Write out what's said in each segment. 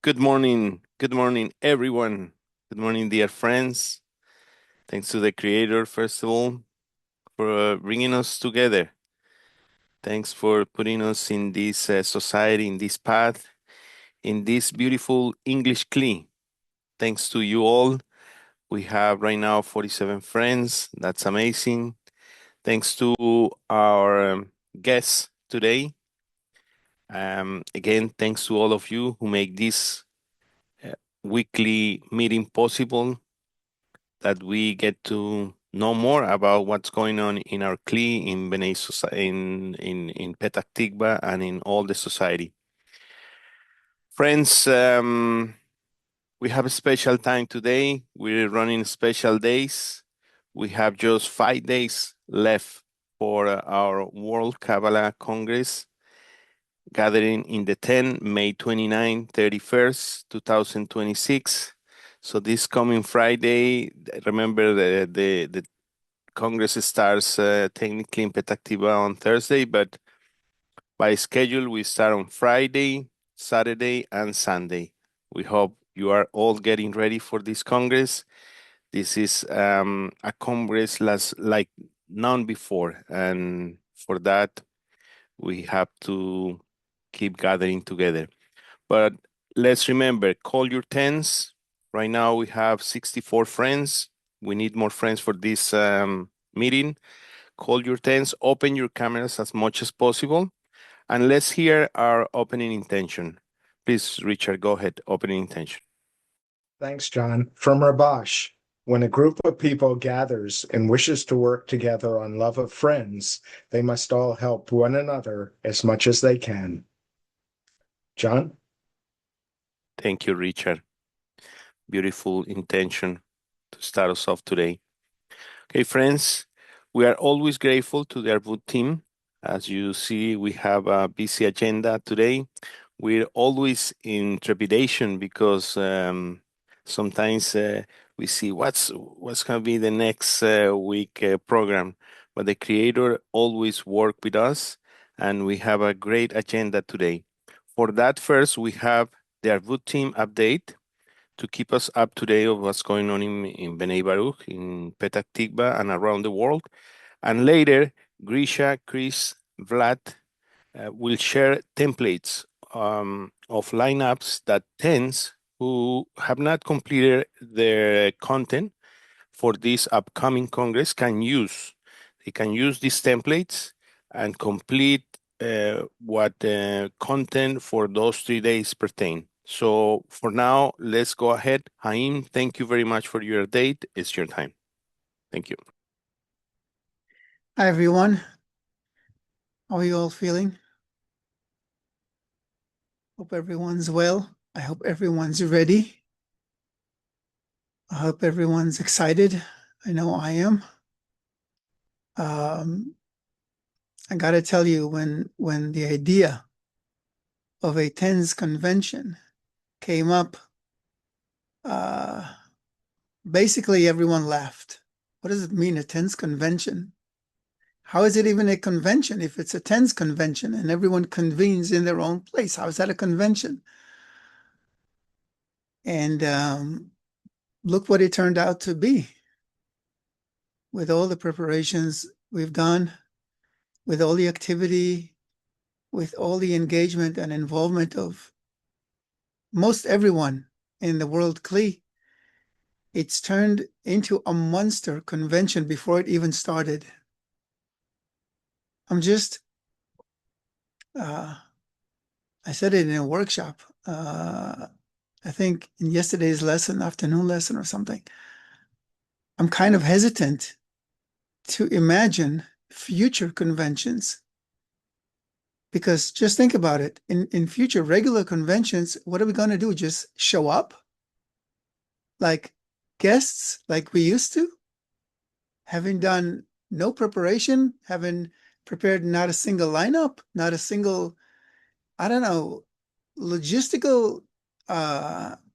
Good morning. Good morning, everyone. Good morning, dear friends. Thanks to the Creator, first of all, for bringing us together. Thanks for putting us in this society, in this path, in this beautiful English Kli. Thanks to you all. We have right now 47 friends. That's amazing. Thanks to our guests today. Again, thanks to all of you who make this uh, weekly meeting possible, that we get to know more about what's going on in our Kli, in Bnei in Petah Tikva, and in all the society. Friends, we have a special time today. We're running special days. We have just 5 days left for our World Kabbalah Congress, gathering in the 10, May 29, 31st, 2026. So this coming Friday, remember the Congress starts technically in Petah Tikva on Thursday, but by schedule, we start on Friday, Saturday, and Sunday. We hope you are all getting ready for this Congress. This is a Congress like none before. And for that, we have to keep gathering together. But let's remember, call your tens. Right now, we have 64 friends. We need more friends for this meeting. Call your tens, open your cameras as much as possible, and let's hear our opening intention. Please, Richard, go ahead. Opening intention. Thanks, John. From Rabash, when a group of people gathers and wishes to work together on love of friends, they must all help one another as much as they can. John? Thank you, Richard. Beautiful intention to start us off today. Okay, friends, we are always grateful to the Arvut team. As you see, we have a busy agenda today. We're always in trepidation because sometimes we see what's going to be the next week program, but the Creator always work with us, and we have a great agenda today. For that, first we have the Arvut team update to keep us up to date of what's going on in Bnei Baruch, in Petah Tikva, and around the world. And later, Grisha, Chris, Vlad will share templates of lineups that tens who have not completed their content for this upcoming Congress can use. They can use these templates and complete what content for those 3 days pertain. So for now, let's go ahead. Haim, thank you very much for your date. It's your time. Thank you. Hi, everyone. How are you all feeling? Hope everyone's well. I hope everyone's ready. I hope everyone's excited. I know I am. I got to tell you, when the idea of a TENS convention came up, basically everyone laughed. What does it mean, a TENS convention? How is it even a convention if it's a TENS convention and everyone convenes in their own place? How is that a convention? And look what it turned out to be. With all the preparations we've done, with all the activity, with all the engagement and involvement of most everyone in the World Kli, it's turned into a monster convention before it even started. I'm just, I said it in a workshop, I think in yesterday's lesson, afternoon lesson or something. I'm kind of hesitant to imagine future conventions, because just think about it. In future regular conventions, what are we going to do? Just show up like guests, like we used to, having done no preparation, having prepared not a single lineup, not a single, I don't know, logistical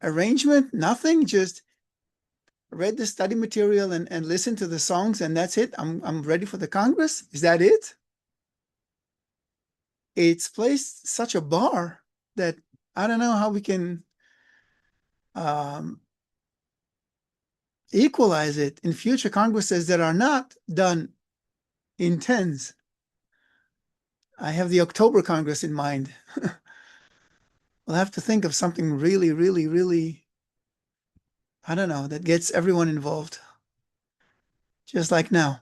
arrangement, nothing, just read the study material and listen to the songs, and that's it. I'm ready for the Congress. Is that it? It's placed such a bar that I don't know how we can equalize it in future congresses that are not done in tens. I have the October Congress in mind. We'll have to think of something really, really, really, I don't know, that gets everyone involved, just like now.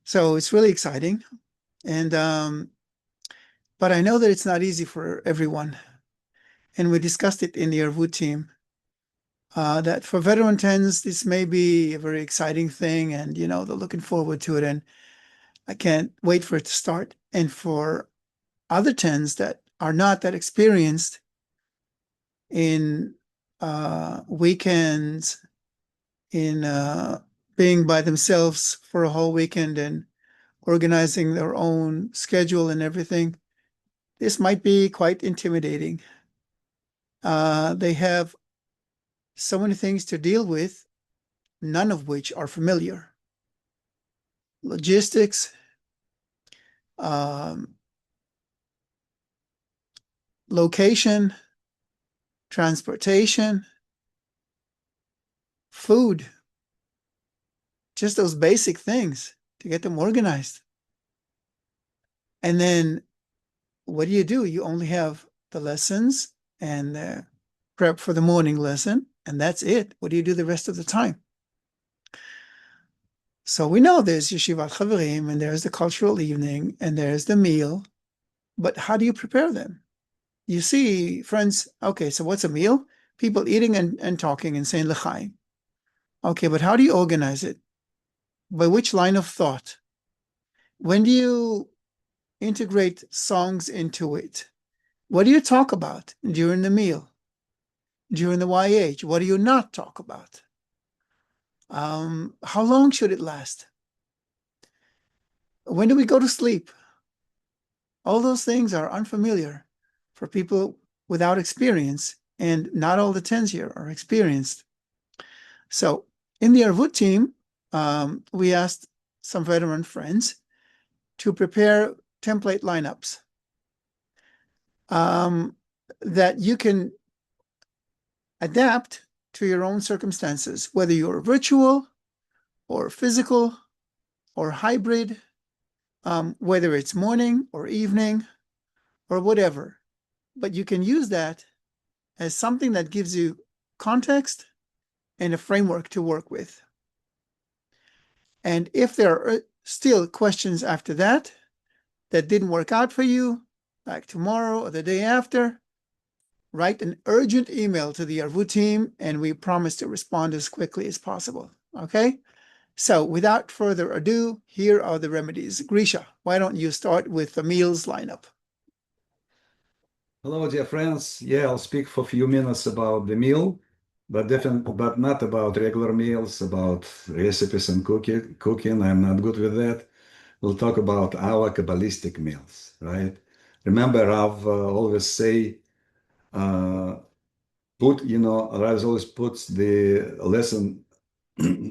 So it's really exciting. And but I know that it's not easy for everyone. And we discussed it in the Arvut team. That for veteran tens, this may be a very exciting thing, and they're looking forward to it, and I can't wait for it to start. And for other tens that are not that experienced in weekends, in being by themselves for a whole weekend and organizing their own schedule and everything, this might be quite intimidating. They have so many things to deal with, none of which are familiar. Logistics, location, transportation, food, just those basic things to get them organized. And then what do? You only have the lessons and prep for the morning lesson, and that's it. What do you do the rest of the time? So we know there's Yeshivat Chaverim, and there's the cultural evening, and there's the meal, but how do you prepare them? You see, friends, okay, so what's a meal? People eating and talking and saying l'chaim. Okay, but how do you organize it? By which line of thought? When do you integrate songs into it? What do you talk about during the meal? During the YH? What do you not talk about? How long should it last? When do we go to sleep? All those things are unfamiliar for people without experience, and not all the tens here are experienced. So in the Arvut team, we asked some veteran friends to prepare template lineups that you can adapt to your own circumstances, whether you're virtual or physical or hybrid, whether it's morning or evening or whatever. But you can use that as something that gives you context and a framework to work with. And if there are still questions after that didn't work out for you, like tomorrow or the day after, write an urgent email to the Arvut team, and we promise to respond as quickly as possible. Okay? So without further ado, here are the remedies. Grisha, why don't you start with the meals lineup? Hello, dear friends. Yeah, I'll speak for a few minutes about the meal, but not about regular meals, about recipes and cooking. I'm not good with that. We'll talk about our Kabbalistic meals, right? Remember, Rav always say, Rav always puts the lesson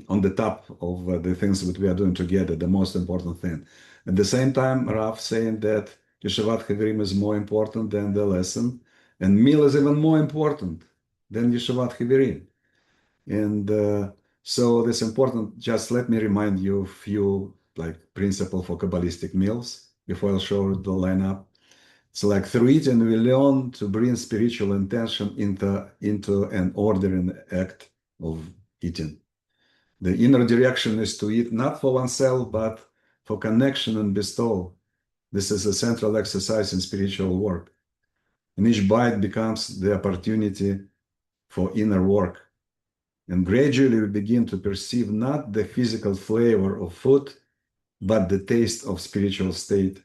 on the top of the things that we are doing together, the most important thing. At the same time, Rav saying that Yeshivat Chaverim is more important than the lesson, and meal is even more important than Yeshivat Chaverim. And so this important, just let me remind you a few principle for Kabbalistic meals before I'll show the lineup. It's like through eating, we learn to bring spiritual intention into an ordering act of eating. The inner direction is to eat not for oneself, but for connection and bestowal. This is a central exercise in spiritual work. And each bite becomes the opportunity for inner work. And gradually we begin to perceive not the physical flavor of food, but the taste of spiritual state,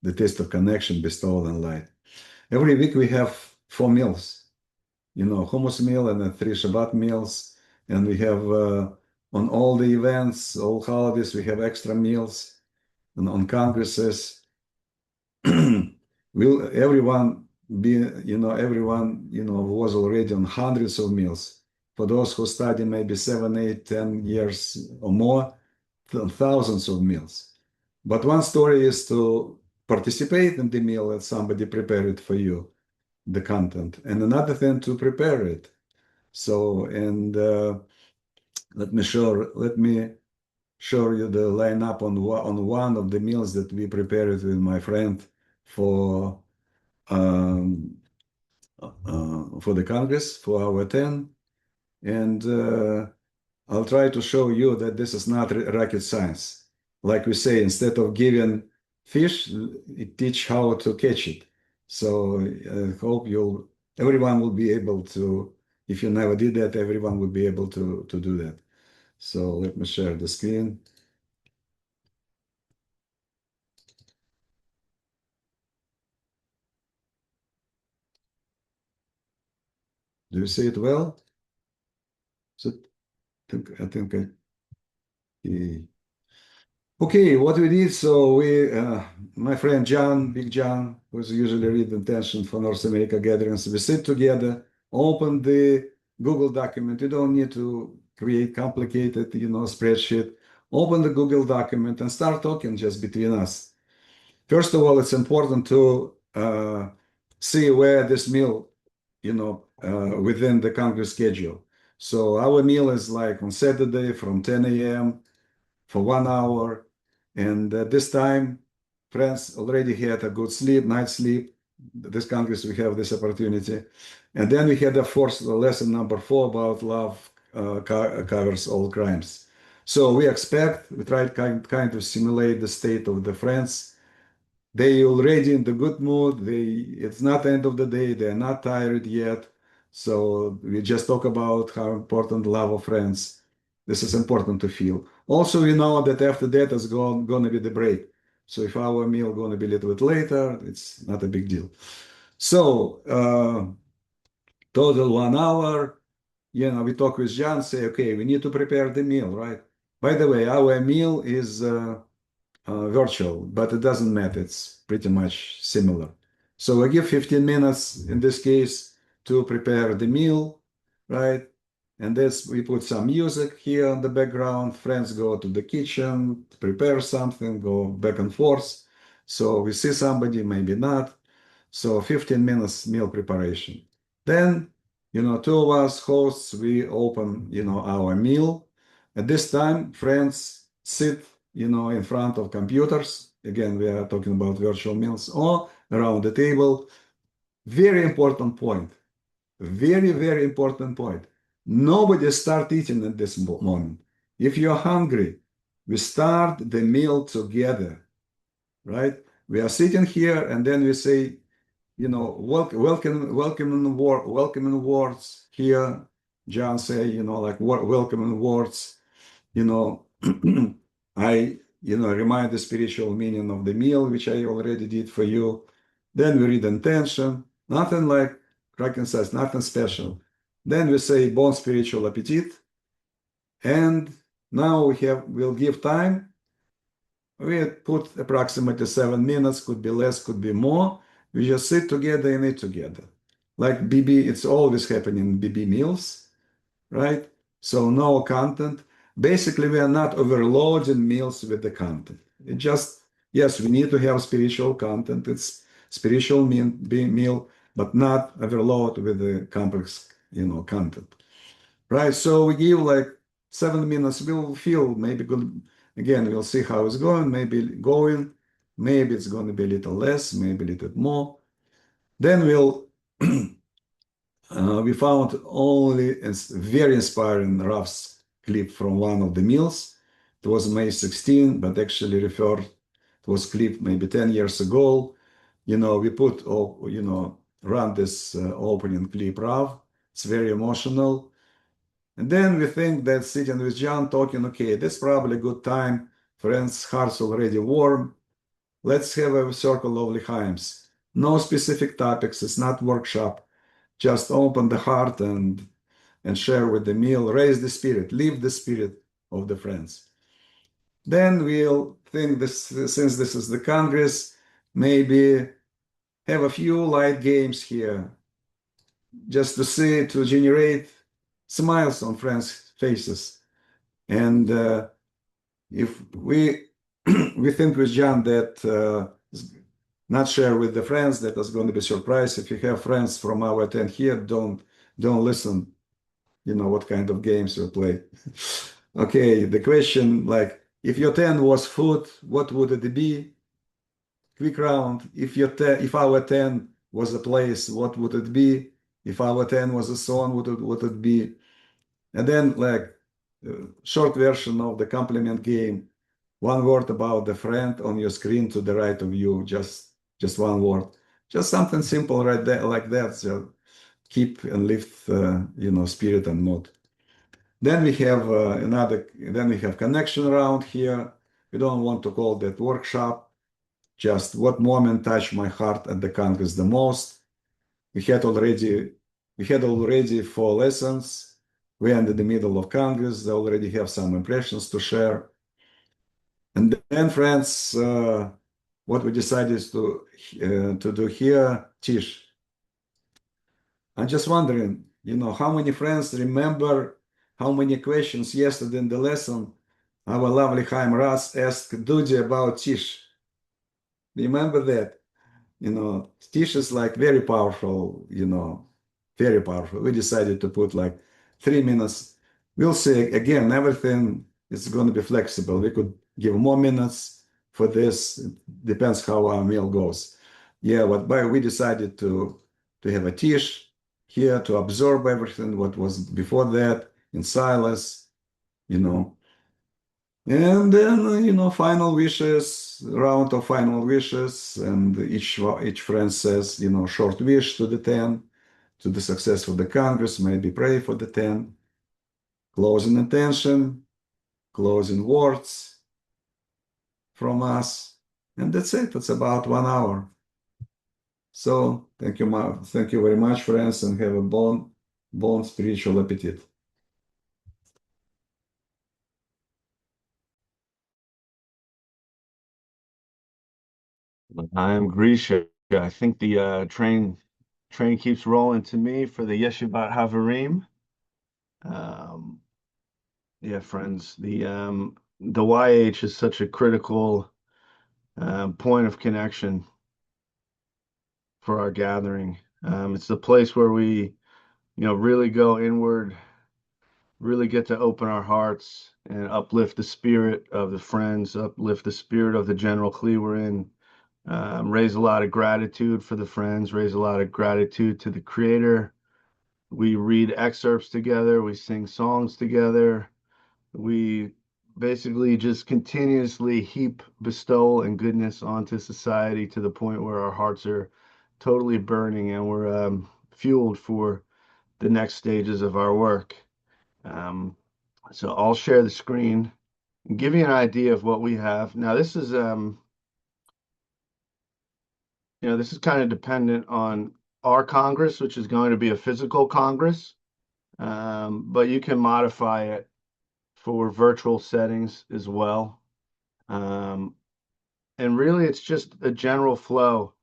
the taste of connection, bestowal, and light. Every week we have 4 meals, hummus meal and then 3 Shabbat meals. And we have on all the events, all holidays, we have extra meals. And on congresses, will everyone was already on hundreds of meals. For those who study maybe 7, 8, 10 years or more, thousands of meals. But one story is to participate in the meal that somebody prepared for you, the content. And another thing to prepare it. So, and let me show you the lineup on one of the meals that we prepared with my friend for the Congress, for our 10. And I'll try to show you that this is not rocket science. Like we say, instead of giving fish, it teach how to catch it. So I hope everyone will be able to, if you never did that, everyone will be able to do that. So let me share the screen. Do you see it well? So I think okay, what we did, so my friend John, Big John, who's usually lead intention for North America gatherings, we sit together, open the Google document. You don't need to create complicated, spreadsheet. Open the Google document and start talking just between us. First of all, it's important to see where this meal, within the Congress schedule. So our meal is like on Saturday from 10 a.m. for 1 hour. And this time, friends already had a good night sleep. This Congress, we have this opportunity. And then we had a fourth lesson, number 4, about love covers all crimes. So we try kind of simulate the state of the friends. They already in the good mood. It's not the end of the day. They're not tired yet. So we just talk about how important love of friends. This is important to feel. Also, we know that after that is going to be the break. So if our meal going to be a little bit later, it's not a big deal. So total 1 hour. We talk with John, say, okay, we need to prepare the meal, right? By the way, our meal is virtual, but it doesn't matter. It's pretty much similar. So I give 15 minutes in this case to prepare the meal, right? And we put some music here on the background. Friends go to the kitchen, prepare something, go back and forth. So we see somebody, maybe not. So 15 minutes meal preparation. Then, two of us hosts, we open, our meal. At this time, friends sit, in front of computers. Again, we are talking about virtual meals or around the table. Very important point. Very, very important point. Nobody start eating at this moment. If you're hungry, we start the meal together, right? We are sitting here and then we say, welcoming words here. John say, like welcoming words, I, remind the spiritual meaning of the meal, which I already did for you. Then we read intention, nothing like Kraken says, nothing special. Then we say bon spiritual appetit. And now we'll give time. We put approximately 7 minutes, could be less, could be more. We just sit together and eat together. Like BB, it's always happening in BB meals, right? So no content. Basically, we are not overloading meals with the content. It just, yes, we need to have spiritual content. It's spiritual meal, but not overload with the complex, content, right? So we give like 7 minutes. We'll feel maybe good. Again, we'll see how it's going. Maybe it's going to be a little less, maybe a little more. Then we found only a very inspiring Rav's clip from one of the meals. It was May 16, but actually it was clip maybe 10 years ago. We run this opening clip Rav. It's very emotional. And then we think that sitting with John talking, okay, that's probably a good time. Friends' hearts already warm. Let's have a circle of L'chaim's. No specific topics. It's not workshop. Just open the heart and share with the meal. Raise the spirit. Live the spirit of the friends. Then we'll think since this is the Congress, maybe have a few light games here, just to generate smiles on friends' faces. And if we think with John that not share with the friends, that is going to be surprised. If you have friends from our tent here, don't listen what kind of games we play. Okay, the question, like, if your 10 was food, what would it be? Quick round. If our 10 was a place, what would it be? If our 10 was a song, what would it be? And then, like, short version of the compliment game. One word about the friend on your screen to the right of you. Just one word. Just something simple right there, like that. So keep and lift, spirit and mood. Then we have Then we have connection round here. We don't want to call that workshop. Just what moment touched my heart at the Congress the most. We had already 4 lessons. We are in the middle of Congress. They already have some impressions to share. And then, friends, what we decided to do here, Tish. I'm just wondering, how many friends remember how many questions yesterday in the lesson our lovely Chaim Ras asked Dudi about Tish. Remember that? Tish is like very powerful, very powerful. We decided to put like 3 minutes. We'll see again, everything is going to be flexible. We could give more minutes for this. It depends how our meal goes. Yeah, but we decided to have a Tish here to absorb everything what was before that in silence, you know. And then, final wishes, round of final wishes, and each friend says, short wish to the 10, to the success of the Congress, maybe pray for the 10, closing intention, closing words from us, and that's it. It's about 1 hour. So thank you very much, friends, and have a bon spiritual appetite. I'm Grisha. I think the train keeps rolling to me for the Yeshivat Havarim. Yeah, friends, the YH is such a critical point of connection for our gathering. It's the place where we, really go inward, really get to open our hearts and uplift the spirit of the friends, uplift the spirit of the general Kli we're in. Raise a lot of gratitude for the friends, raise a lot of gratitude to the creator. We read excerpts together, we sing songs together. We basically just continuously heap bestowal and goodness onto society to the point where our hearts are totally burning and we're fueled for the next stages of our work. So I'll share the screen and give you an idea of what we have. Now, this is kind of dependent on our Congress, which is going to be a physical Congress, but you can modify it for virtual settings as well. And really, it's just a general flow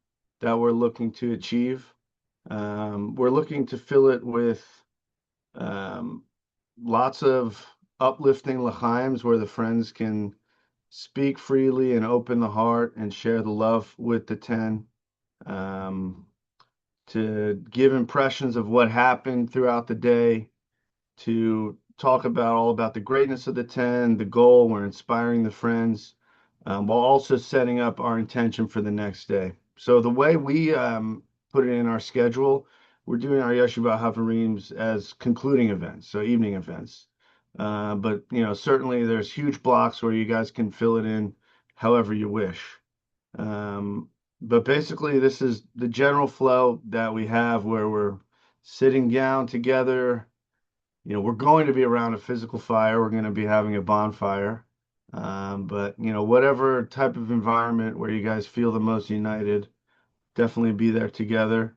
that we're looking to achieve. We're looking to fill it with lots of uplifting l'chaims where the friends can speak freely and open the heart and share the love with the 10. To give impressions of what happened throughout the day, to talk all about the greatness of the 10, the goal, we're inspiring the friends, while also setting up our intention for the next day. So the way we put it in our schedule, we're doing our Yeshiva Havarims as concluding events, so evening events. But certainly there's huge blocks where you guys can fill it in however you wish. But basically, this is the general flow that we have where we're sitting down together. We're going to be around a physical fire. We're going to be having a bonfire. But, whatever type of environment where you guys feel the most united, definitely be there together.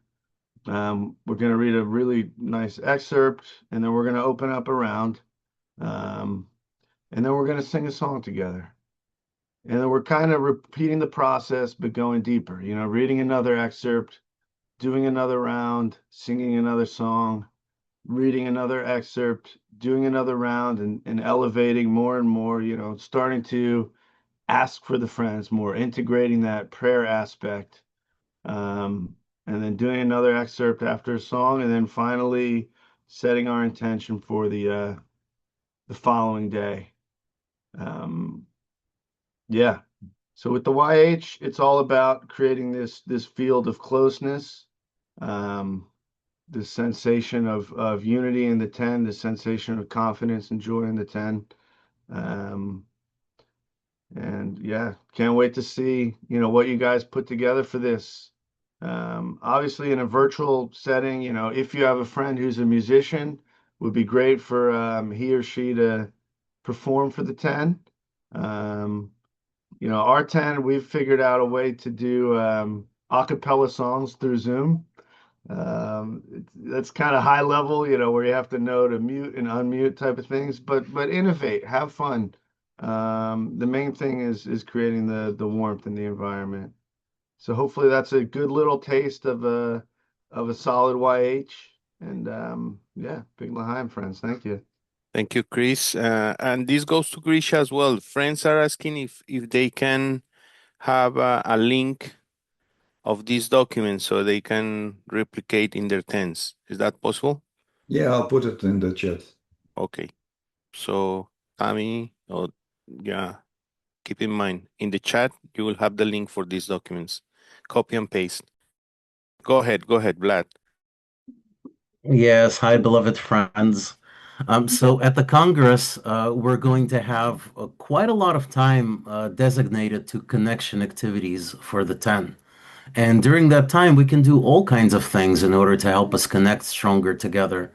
We're going to read a really nice excerpt, and then we're going to open up a round. And then we're going to sing a song together. And then we're kind of repeating the process, but going deeper, reading another excerpt, doing another round, singing another song, reading another excerpt, doing another round, and elevating more and more, starting to ask for the friends more, integrating that prayer aspect, and then doing another excerpt after a song, and then finally setting our intention for the following day. Yeah. So with the YH, it's all about creating this field of closeness, this sensation of unity in the 10, the sensation of confidence and joy in the 10. And yeah, can't wait to see, what you guys put together for this. Obviously in a virtual setting, if you have a friend who's a musician, would be great for he or she to perform for the 10. Our 10, we've figured out a way to do a cappella songs through Zoom. That's kind of high level, where you have to know to mute and unmute type of things, but innovate, have fun. The main thing is creating the warmth in the environment. So hopefully that's a good little taste of a solid YH. And yeah, big L'chaim, friends. Thank you. Thank you, Chris. And this goes to Grisha as well. Friends are asking if they can have a link of this document so they can replicate in their tents. Is that possible? Yeah, I'll put it in the chat. Okay. So, Tammy, yeah, keep in mind, in the chat, you will have the link for these documents. Copy and paste. Go ahead, Vlad. Yes, hi, beloved friends. So at the Congress, we're going to have quite a lot of time designated to connection activities for the 10. And during that time, we can do all kinds of things in order to help us connect stronger together.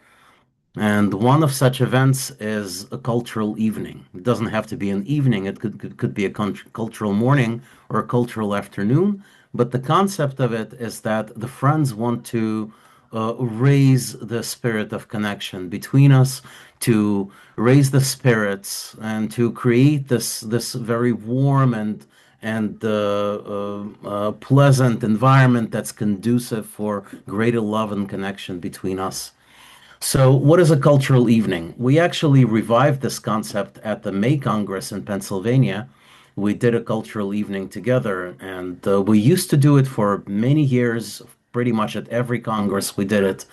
And one of such events is a cultural evening. It doesn't have to be an evening, it could be a cultural morning or a cultural afternoon. But the concept of it is that the friends want to raise the spirit of connection between us, to raise the spirits, and to create this very warm and pleasant environment that's conducive for greater love and connection between us. So, what is a cultural evening? We actually revived this concept at the May Congress in Pennsylvania. We did a cultural evening together, and we used to do it for many years, pretty much at every Congress we did it,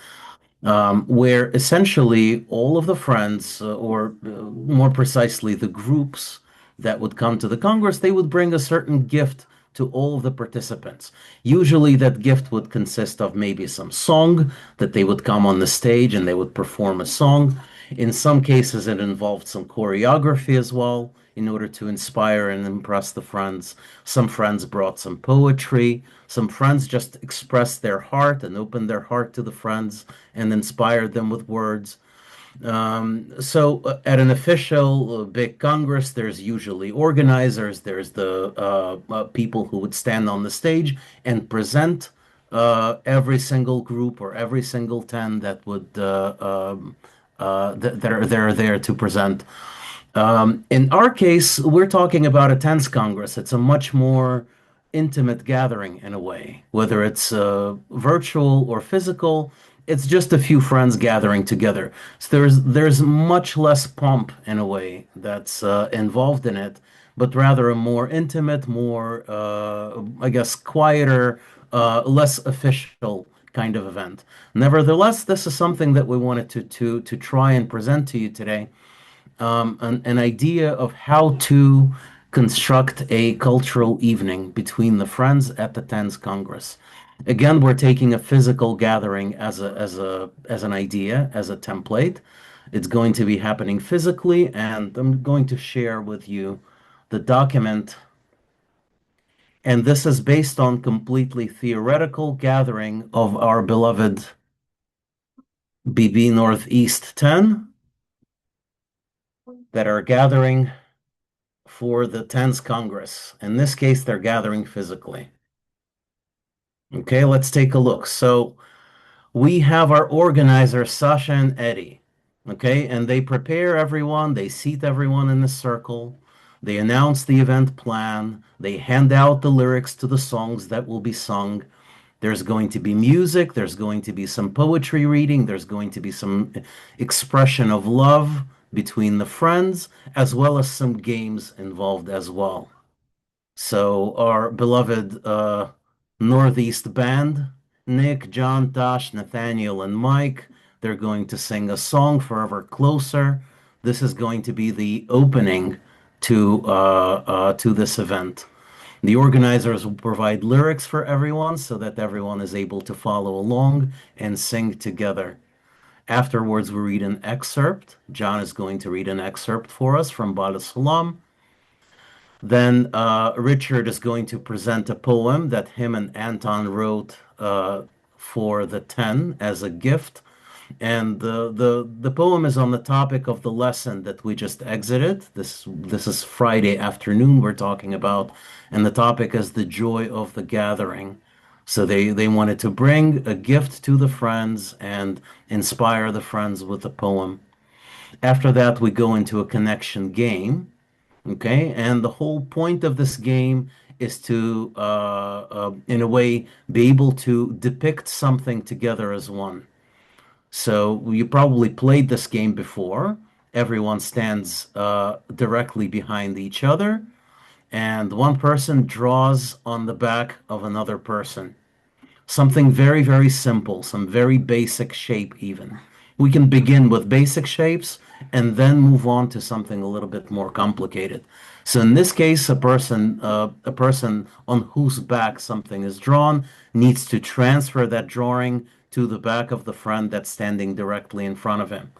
where essentially all of the friends, or more precisely, the groups that would come to the Congress, they would bring a certain gift to all of the participants. Usually, that gift would consist of maybe some song that they would come on the stage and they would perform a song. In some cases, it involved some choreography as well in order to inspire and impress the friends. Some friends brought some poetry. Some friends just expressed their heart and opened their heart to the friends and inspired them with words. So at an official big Congress, there's usually organizers, there's the people who would stand on the stage and present every single group or every single 10 that would that are they're there to present. In our case, we're talking about a tense Congress. It's a much more intimate gathering in a way, whether it's virtual or physical. It's just a few friends gathering together. So there's much less pomp in a way that's involved in it, but rather a more intimate, more I guess quieter, less official kind of event. Nevertheless, this is something that we wanted to try and present to you today, an idea of how to construct a cultural evening between the friends at the TENS Congress. Again, we're taking a physical gathering as an idea, as a template. It's going to be happening physically, and I'm going to share with you the document. And this is based on completely theoretical gathering of our beloved BB Northeast 10 that are gathering for the TENS Congress. In this case, they're gathering physically. Okay, let's take a look. So we have our organizers, Sasha and Eddie. Okay, and they prepare everyone, they seat everyone in a circle, they announce the event plan, they hand out the lyrics to the songs that will be sung. There's going to be music, there's going to be some poetry reading, there's going to be some expression of love between the friends, as well as some games involved as well. So our beloved Northeast band, Nick, John, Tosh, Nathaniel, and Mike, They're going to sing a song, Forever Closer. This is going to be the opening to this event. The organizers will provide lyrics for everyone so that everyone is able to follow along and sing together. Afterwards, we read an excerpt. John is going to read an excerpt for us from Bala Salam. Then Richard is going to present a poem that him and Anton wrote for the 10 as a gift. And the poem is on the topic of the lesson that we just exited. This is Friday afternoon we're talking about, and the topic is the joy of the gathering. So they wanted to bring a gift to the friends and inspire the friends with the poem. After that, we go into a connection game. Okay, and the whole point of this game is to, in a way, be able to depict something together as one. So you probably played this game before. Everyone stands directly behind each other, and one person draws on the back of another person. Something very, very simple, some very basic shape even. We can begin with basic shapes and then move on to something a little bit more complicated. So in this case, a person on whose back something is drawn needs to transfer that drawing to the back of the friend that's standing directly in front of him.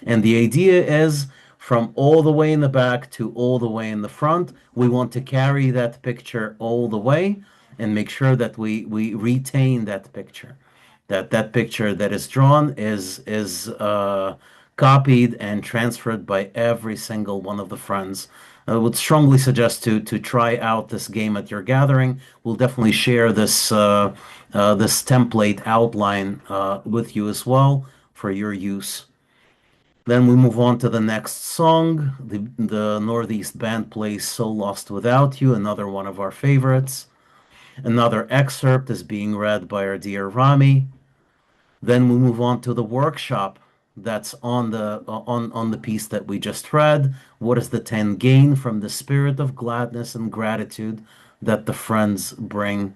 And the idea is from all the way in the back to all the way in the front, we want to carry that picture all the way and make sure that we retain that picture. That picture that is drawn is copied and transferred by every single one of the friends. I would strongly suggest to try out this game at your gathering. We'll definitely share this template outline with you as well for your use. Then we move on to the next song. The Northeast Band plays So Lost Without You, another one of our favorites. Another excerpt is being read by our dear Rami. Then we move on to the workshop that's on the piece that we just read. What is the 10 gain from the spirit of gladness and gratitude that the friends bring?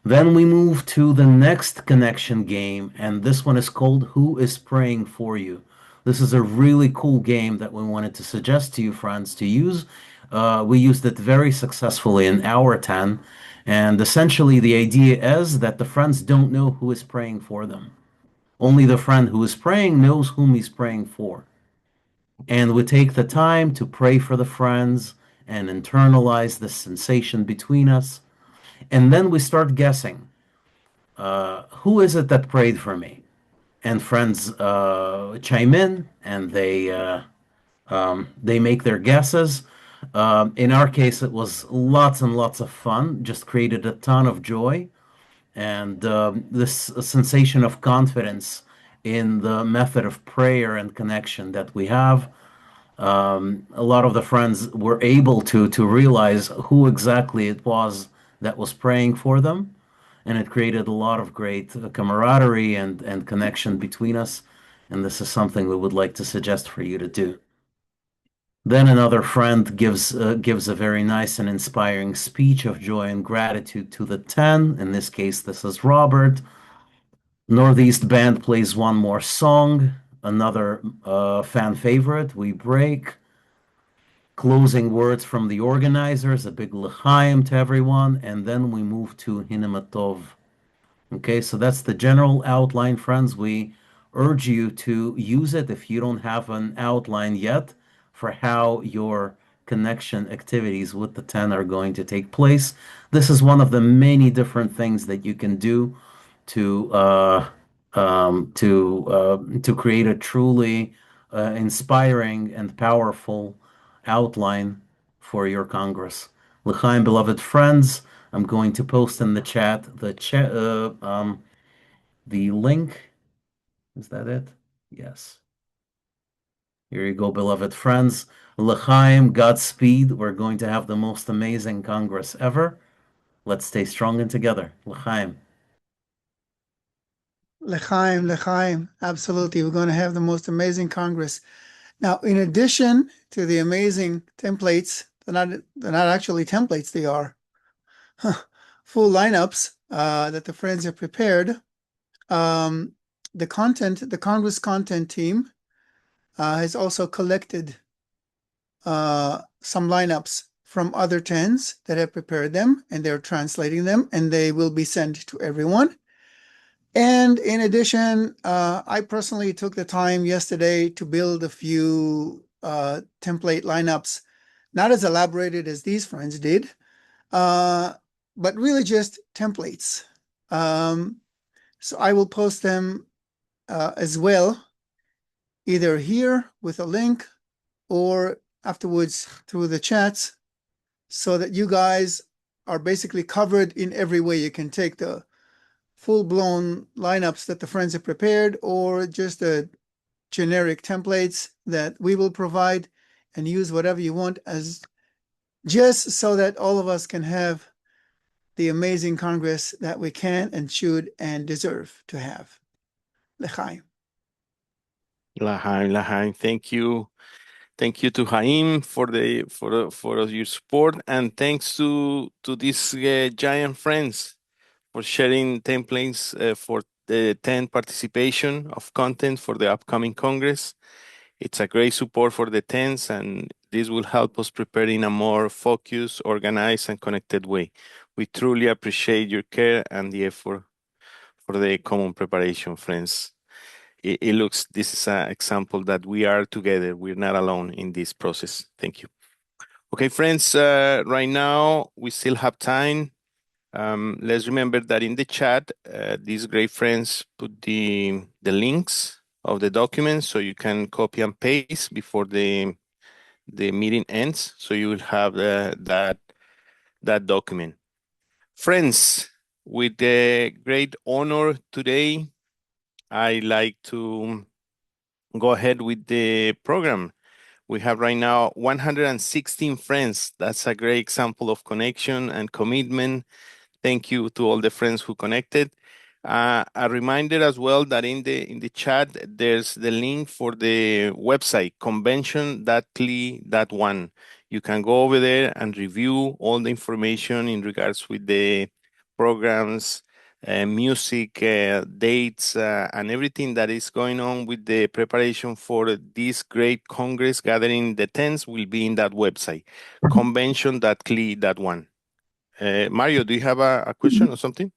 Then we move to the next connection game, and this one is called Who is Praying for You? This is a really cool game that we wanted to suggest to you, friends, to use. We used it very successfully in our 10, and essentially the idea is that the friends don't know who is praying for them. Only the friend who is praying knows whom he's praying for. And we take the time to pray for the friends and internalize the sensation between us. And then we start guessing. Who is it that prayed for me? And friends chime in and they make their guesses. In our case, it was lots and lots of fun, just created a ton of joy and this sensation of confidence in the method of prayer and connection that we have. A lot of the friends were able to realize who exactly it was that was praying for them, and it created a lot of great camaraderie and connection between us. And this is something we would like to suggest for you to do. Then another friend gives a very nice and inspiring speech of joy and gratitude to the 10. In this case, this is Robert. Northeast Band plays one more song, another fan favorite, We Break. Closing words from the organizers, a big l'chaim to everyone, and then we move to Hinematov. Okay, so that's the general outline, friends. We urge you to use it if you don't have an outline yet for how your connection activities with the 10 are going to take place. This is one of the many different things that you can do to create a truly inspiring and powerful outline for your Congress. L'chaim, beloved friends, I'm going to post in the chat the link. Is that it? Yes. Here you go, beloved friends. L'chaim, Godspeed. We're going to have the most amazing Congress ever. Let's stay strong and together. L'chaim. L'chaim, L'chaim. Absolutely. We're going to have the most amazing Congress. Now, in addition to the amazing templates, they're not actually templates, they are full lineups that the friends have prepared. the Congress content team has also collected some lineups from other tens that have prepared them, and they're translating them, and they will be sent to everyone. And in addition, I personally took the time yesterday to build a few template lineups, not as elaborated as these friends did, but really just templates. So I will post them as well, either here with a link or afterwards through the chats, so that you guys are basically covered in every way. You can take the full-blown lineups that the friends have prepared, or just the generic templates that we will provide, and use whatever you want, as just so that all of us can have the amazing Congress that we can and should and deserve to have. L'chaim. L'chaim. Thank you. Thank you to Haim for your support, and thanks to these giant friends for sharing templates for the 10 participation of content for the upcoming Congress. It's a great support for the 10s, and this will help us prepare in a more focused, organized, and connected way. We truly appreciate your care and the effort for the common preparation, friends. This is an example that we are together. We're not alone in this process. Thank you. Okay, friends, right now we still have time. Let's remember that in the chat, these great friends put the links of the documents, so you can copy and paste before the meeting ends. So you will have that document. Friends, with the great honor today, I like to go ahead with the program. We have right now 116 friends. That's a great example of connection and commitment. Thank you to all the friends who connected. A reminder as well that in the chat, there's the link for the website, convention.kli.one. You can go over there and review all the information in regards with the programs, music, dates, and everything that is going on with the preparation for this great Congress gathering. The 10th will be in that website, convention.kli.one. Mario, do you have a question or something?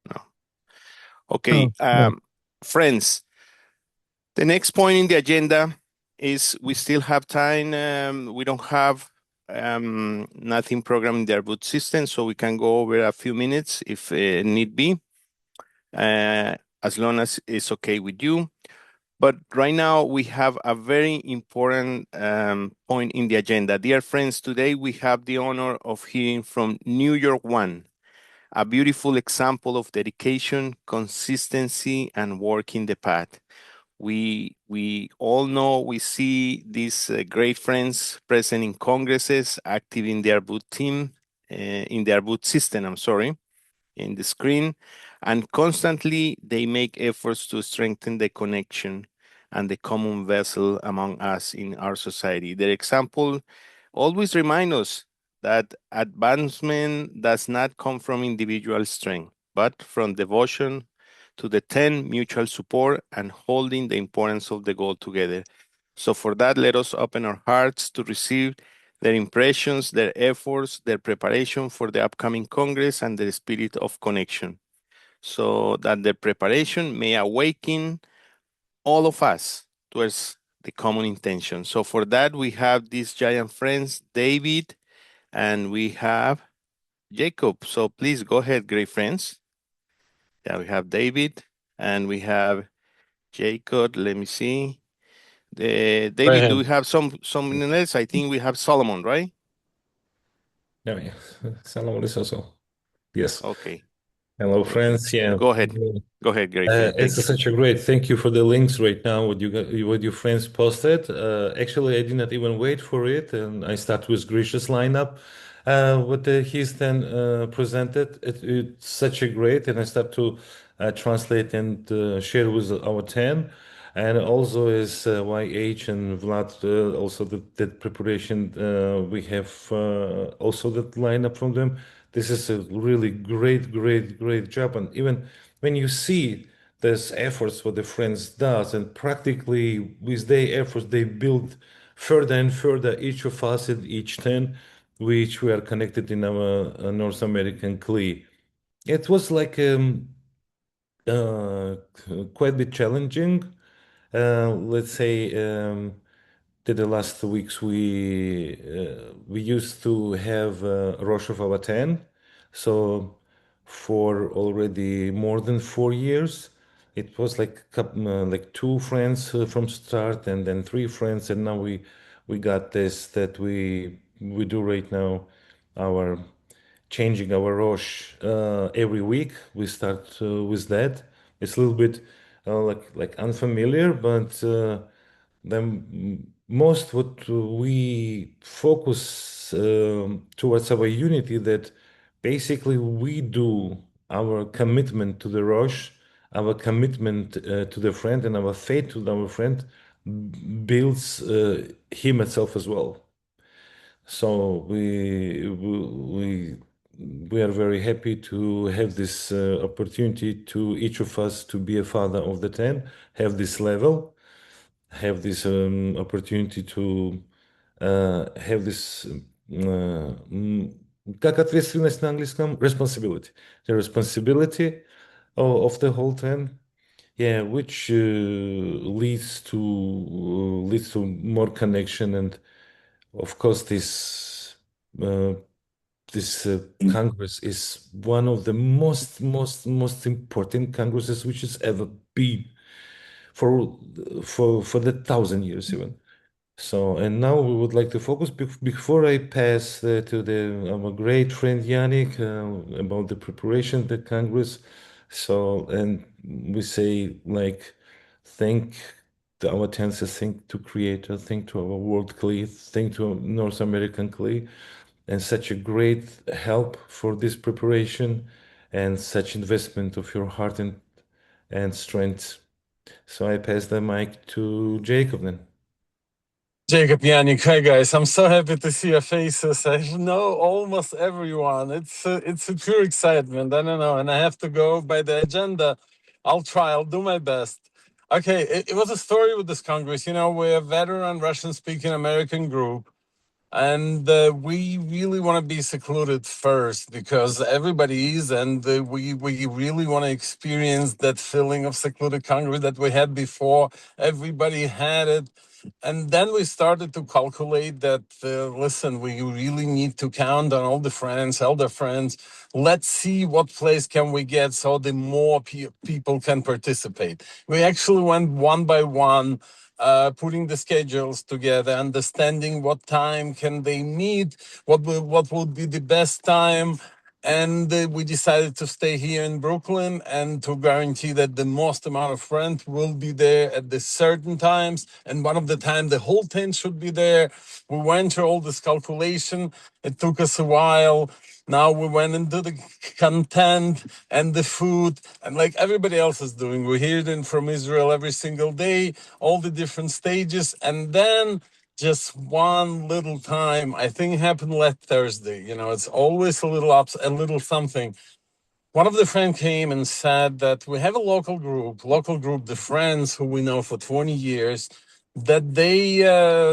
No. Okay. Friends, the next point in the agenda is we still have time. We don't have nothing programmed in the Arvut system, so we can go over a few minutes if need be, as long as it's okay with you. But right now, we have a very important point in the agenda. Dear friends, today we have the honor of hearing from New York One, a beautiful example of dedication, consistency, and working the path. We all know, we see these great friends present in congresses, active in the Arvut team, in the Arvut system, in the screen, and constantly they make efforts to strengthen the connection and the common vessel among us in our society. Their example always reminds us that advancement does not come from individual strength, but from devotion to the 10, mutual support, and holding the importance of the goal together. So for that, let us open our hearts to receive their impressions, their efforts, their preparation for the upcoming Congress, and their spirit of connection, so that the preparation may awaken all of us towards the common intention. So for that, we have these giant friends, David, and we have Jacob. So please go ahead, great friends. Yeah, we have David and we have Jacob. Let me see. David, do we have something else? I think we have Solomon, right? Yeah, Salomon is also. Yes. Okay. Hello, friends. Yeah. Go ahead. Go ahead, great friend. Thank It's you. such a great. Thank you for the links right now. What your friends posted. Actually, I did not even wait for it, and I start with Grisha's lineup. What he's then presented. It's such a great, and I start to translate and share with our 10. And also is YH and Vlad, also that preparation, we have also that lineup from them. This is a really great, great, great job. And even when you see these efforts what the friends does, and practically with their efforts they build further and further each of us and each 10 which we are connected in our North American Kli. It was like uh, quite a bit challenging. Let's say that the last weeks we used to have Rosh of our 10, so for already more than 4 years, it was like two friends from start, and then three friends, and now we got this that we do right now, our changing our Rosh every week. We start with that. It's a little bit like unfamiliar, but then most what we focus towards our unity, that basically we do our commitment to the Rosh, our commitment to the friend, and our faith to our friend builds him itself as well. So we are very happy to have this opportunity to each of us to be a father of the 10, have this level, have this opportunity to have this как ответственность на английском? Responsibility. The responsibility of the whole 10, yeah, which leads to more connection, and of course this Congress is one of the most important Congresses which has ever been for the 1,000 years even. So, and now we would like to focus before I pass to our great friend Yannick about the preparation of the Congress. So, and we say like, thank our tenses, thank to Creator, thank to our World Kli, thank to North American Kli, and such a great help for this preparation and such investment of your heart and strength. So I pass the mic to Jacob then. Jacob, Yannick, hi guys. I'm so happy to see your faces. I know almost everyone. It's a pure excitement. I don't know, and I have to go by the agenda. I'll try. I'll do my best. Okay, it was a story with this Congress. You know, we're a veteran Russian-speaking American group, and we really want to be secluded first because everybody is, and we really want to experience that feeling of secluded Congress that we had before. Everybody had it. And then we started to calculate that, listen, we really need to count on all the friends, elder friends. Let's see what place can we get so the more people can participate. We actually went one by one, putting the schedules together, understanding what time can they meet, what would be the best time. And we decided to stay here in Brooklyn and to guarantee that the most amount of friends will be there at the certain times. And one of the time, the whole tent should be there. We went through all this calculation. It took us a while. Now we went into the content and the food, and like everybody else is doing, we hear it from Israel every single day, all the different stages. And then just one little time, I think it happened last Thursday. You know, it's always a little something. One of the friends came and said that we have a local group, the friends who we know for 20 years, that they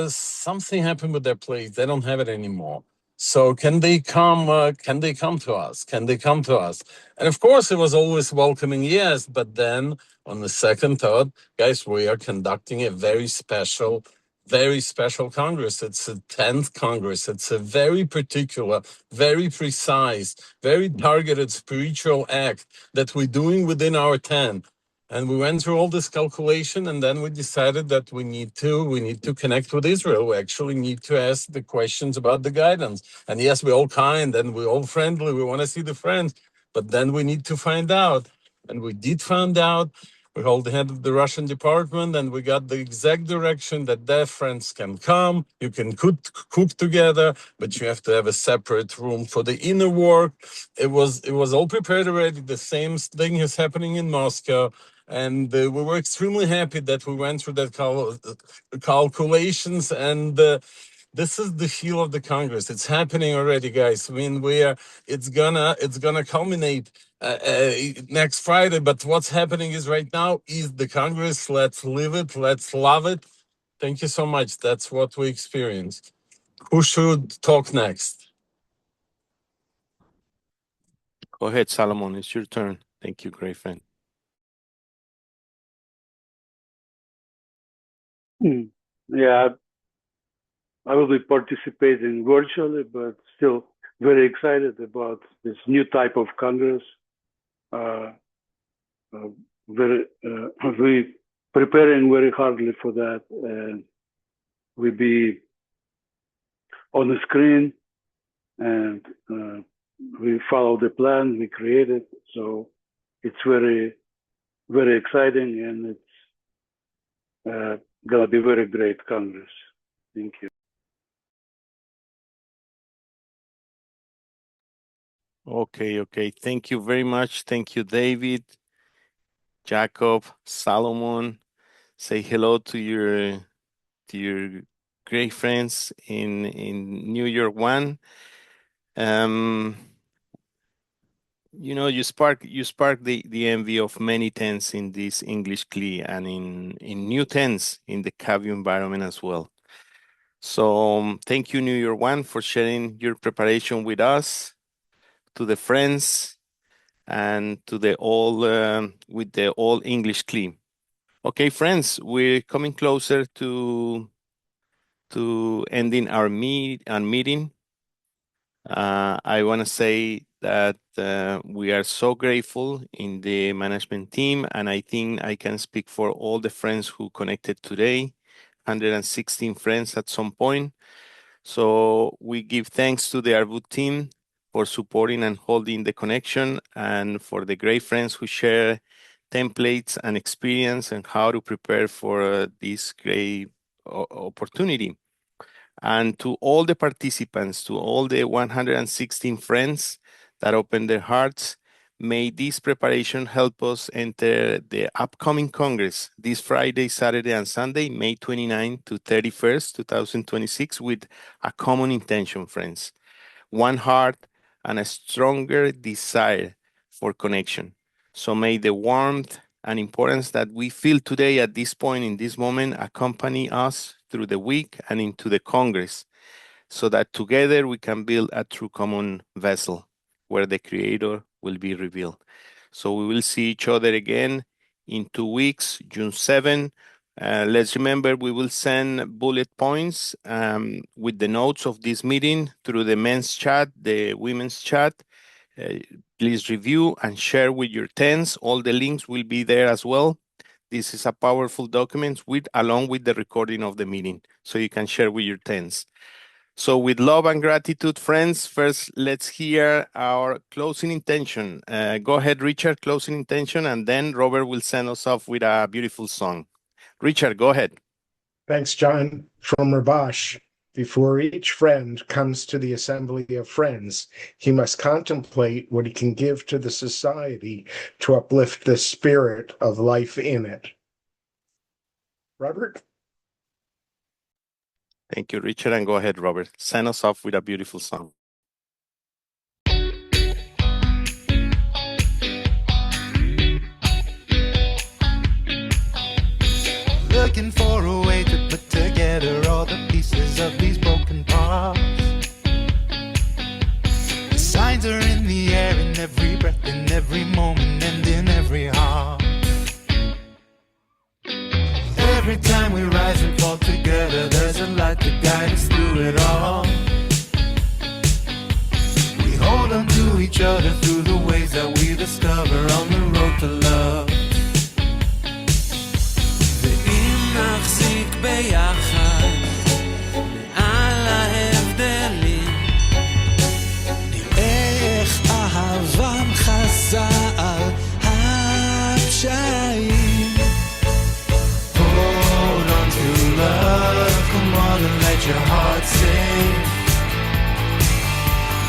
something happened with their place. They don't have it anymore. So can they come? Can they come to us? Can they come to us? And of course, it was always welcoming, yes. But then on the second thought, guys, we are conducting a very special Congress. It's a 10th Congress. It's a very particular, very precise, very targeted spiritual act that we're doing within our 10. And we went through all this calculation, and then we decided that we need to connect with Israel. We actually need to ask the questions about the guidance. And yes, we're all kind and we're all friendly. We want to see the friends, but then we need to find out. And we did find out. We hold the head of the Russian department, and we got the exact direction that their friends can come. You can cook together, but you have to have a separate room for the inner work. It was all prepared already. The same thing is happening in Moscow. And we were extremely happy that we went through that calculations, and This is the feel of the Congress. It's happening already, guys. I mean, it's gonna culminate next Friday. But what's happening is right now is the Congress. Let's live it. Let's love it. Thank you so much. That's what we experienced. Who should talk next? Go ahead, Solomon. It's your turn. Thank you, great friend. Yeah, I will be participating virtually, but still very excited about this new type of Congress. We preparing very hardly for that, and we be on the screen, and we follow the plan we created. So it's very, very exciting, and it's gonna be very great Congress. Thank you. Okay. Thank you very much. Thank you, David, Jacob, Solomon. Say hello to your great friends in New York One. You spark the envy of many tents in this English Kli and in new tents in the Kavu environment as well. So thank you, New York One, for sharing your preparation with us, to the friends, and to the all with the all English Kli. Okay, friends, we're coming closer to ending our meeting. I want to say that we are so grateful in the management team, and I think I can speak for all the friends who connected today, 116 friends at some point. So we give thanks to the Arvut team for supporting and holding the connection, and for the great friends who share templates and experience and how to prepare for this great opportunity. And to all the participants, to all the 116 friends that opened their hearts, may this preparation help us enter the upcoming Congress this Friday, Saturday, and Sunday, May 29 to 31st, 2026, with a common intention, friends. One heart and a stronger desire for connection. So may the warmth and importance that we feel today at this point in this moment accompany us through the week and into the Congress, so that together we can build a true common vessel where the Creator will be revealed. So we will see each other again in 2 weeks, June 7. Let's remember, we will send bullet points with the notes of this meeting through the men's chat, the women's chat. Please review and share with your tens. All the links will be there as well. This is a powerful document along with the recording of the meeting, so you can share with your tens. So with love and gratitude, friends, first let's hear our closing intention. Go ahead, Richard, closing intention, and then Robert will send us off with a beautiful song. Richard, go ahead. Thanks, John. From Rabash, before each friend comes to the assembly of friends, he must contemplate what he can give to the society to uplift the spirit of life in it. Robert? Thank you, Richard, and go ahead, Robert. Send us off with a beautiful song. Looking for a way to put together all the pieces of these broken parts. The signs are in the air, in every breath, in every moment, and in every heart. Every time we rise and fall together, there's a light to guide us through it all. We hold on to each other through the ways that we discover on the road to love. נחזיק ביחד מעל ההבדלים, נראה איך אהבה מכסה על הפשעים. Hold on to love, come on and let your heart sing.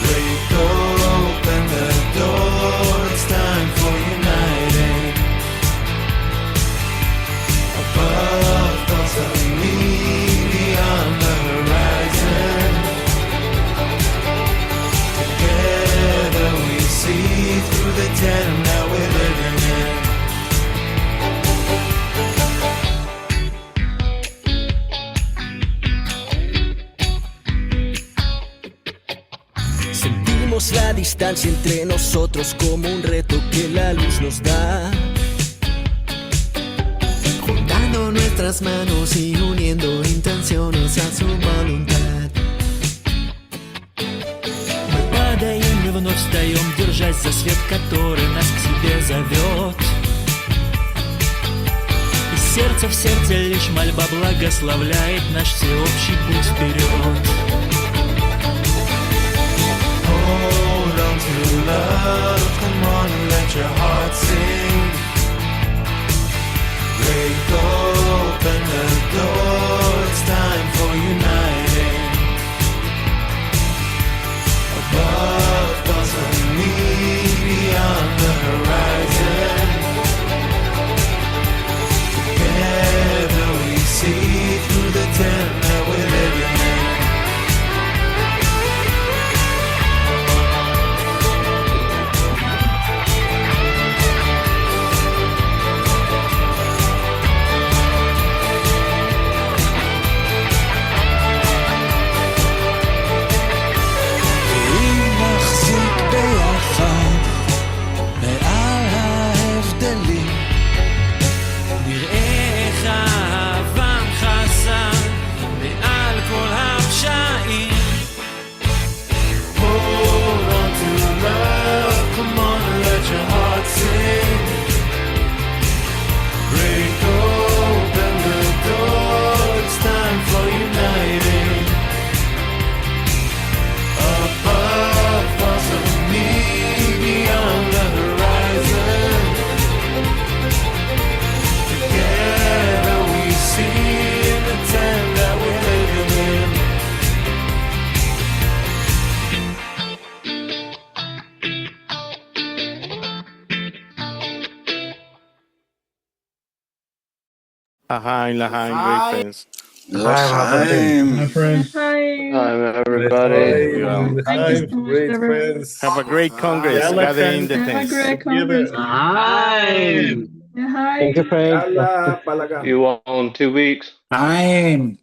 Break open the door, it's time for uniting. Tomemos la distancia entre nosotros como un reto que la luz nos da. Juntando nuestras manos y uniendo intenciones a su voluntad. Мы падаем и вновь встаем, держась за свет, который нас к себе зовет. Из сердца в сердце лишь мольба благословляет наш всеобщий путь вперед. Hold on to love, come on and let your heart sing. Break open the door, it's time for uniting. Above doesn't mean beyond the horizon. Together we see through the tent that we're living in. Lahaim, great friends. Hi, friends. Hi, everybody. Thank you so much, great friends. Have a great Congress gathering in the tents. Hi. Thank you, friends. See you all in 2 weeks. Hi.